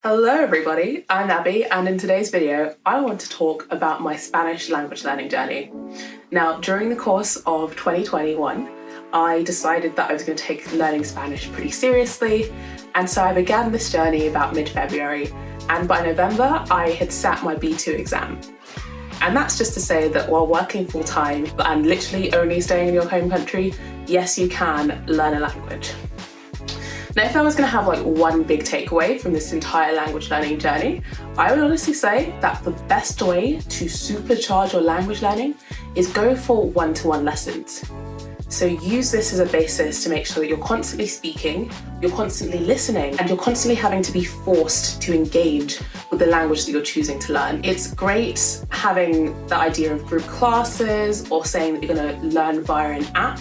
Hello everybody, I'm Abby, and in today's video I want to talk about my Spanish language learning journey. Now, during the course of 2021, I decided that I was going to take learning Spanish pretty seriously, and so I began this journey about mid-February, and by November I had sat my B2 exam. And that's just to say that while working full-time and literally only staying in your home country, yes, you can learn a language. Now, if I was going to have one big takeaway from this entire language learning journey, I would honestly say that the best way to supercharge your language learning is go for one-to-one lessons. So use this as a basis to make sure that you're constantly speaking, you're constantly listening, and you're constantly having to be forced to engage with the language that you're choosing to learn. It's great having the idea of group classes or saying that you're going to learn via an app,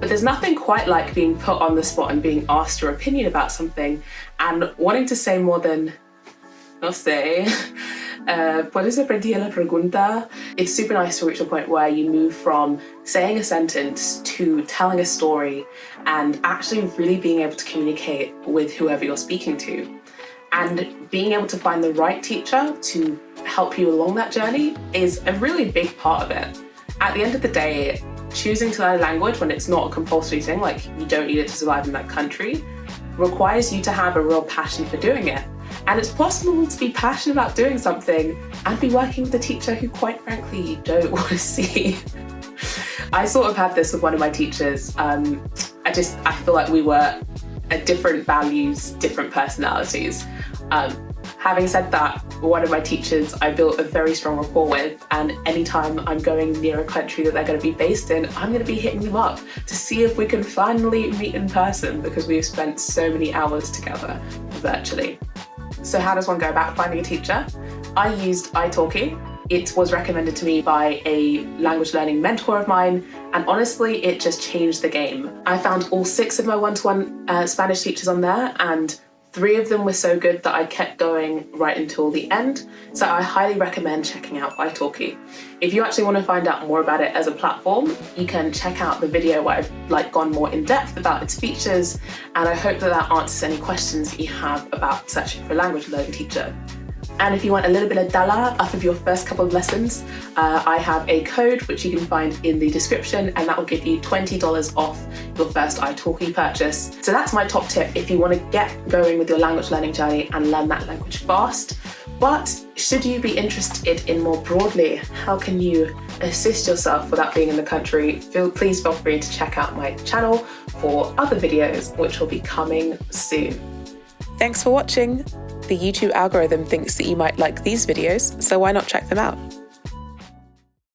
but there's nothing quite like being put on the spot and being asked your opinion about something and wanting to say more than, no sé, ¿puedes repetir la pregunta? It's super nice to reach a point where you move from saying a sentence to telling a story and actually really being able to communicate with whoever you're speaking to. And being able to find the right teacher to help you along that journey is a really big part of it. At the end of the day, choosing to learn a language when it's not a compulsory thing, like you don't need it to survive in that country, requires you to have a real passion for doing it. And it's possible to be passionate about doing something and be working with a teacher who, quite frankly, you don't want to see. I sort of had this with one of my teachers. I feel like we were different values, different personalities. Having said that, one of my teachers I built a very strong rapport with, and anytime I'm going near a country that they're going to be based in, I'm going to be hitting them up to see if we can finally meet in person because we've spent so many hours together virtually. So how does one go about finding a teacher? I used italki. It was recommended to me by a language learning mentor of mine, and honestly, it just changed the game. I found all 6 of my one-to-one Spanish teachers on there, and 3 of them were so good that I kept going right until the end. So I highly recommend checking out italki. If you actually want to find out more about it as a platform, you can check out the video where I've gone more in depth about its features, and I hope that answers any questions that you have about searching for a language learning teacher. And if you want a little bit of DELE off of your first couple of lessons, I have a code which you can find in the description, and that will give you $20 off your first italki purchase. So that's my top tip if you want to get going with your language learning journey and learn that language fast. But should you be interested in more broadly, how can you assist yourself without being in the country, please feel free to check out my channel for other videos which will be coming soon. Thanks for watching. The YouTube algorithm thinks that you might like these videos, so why not check them out?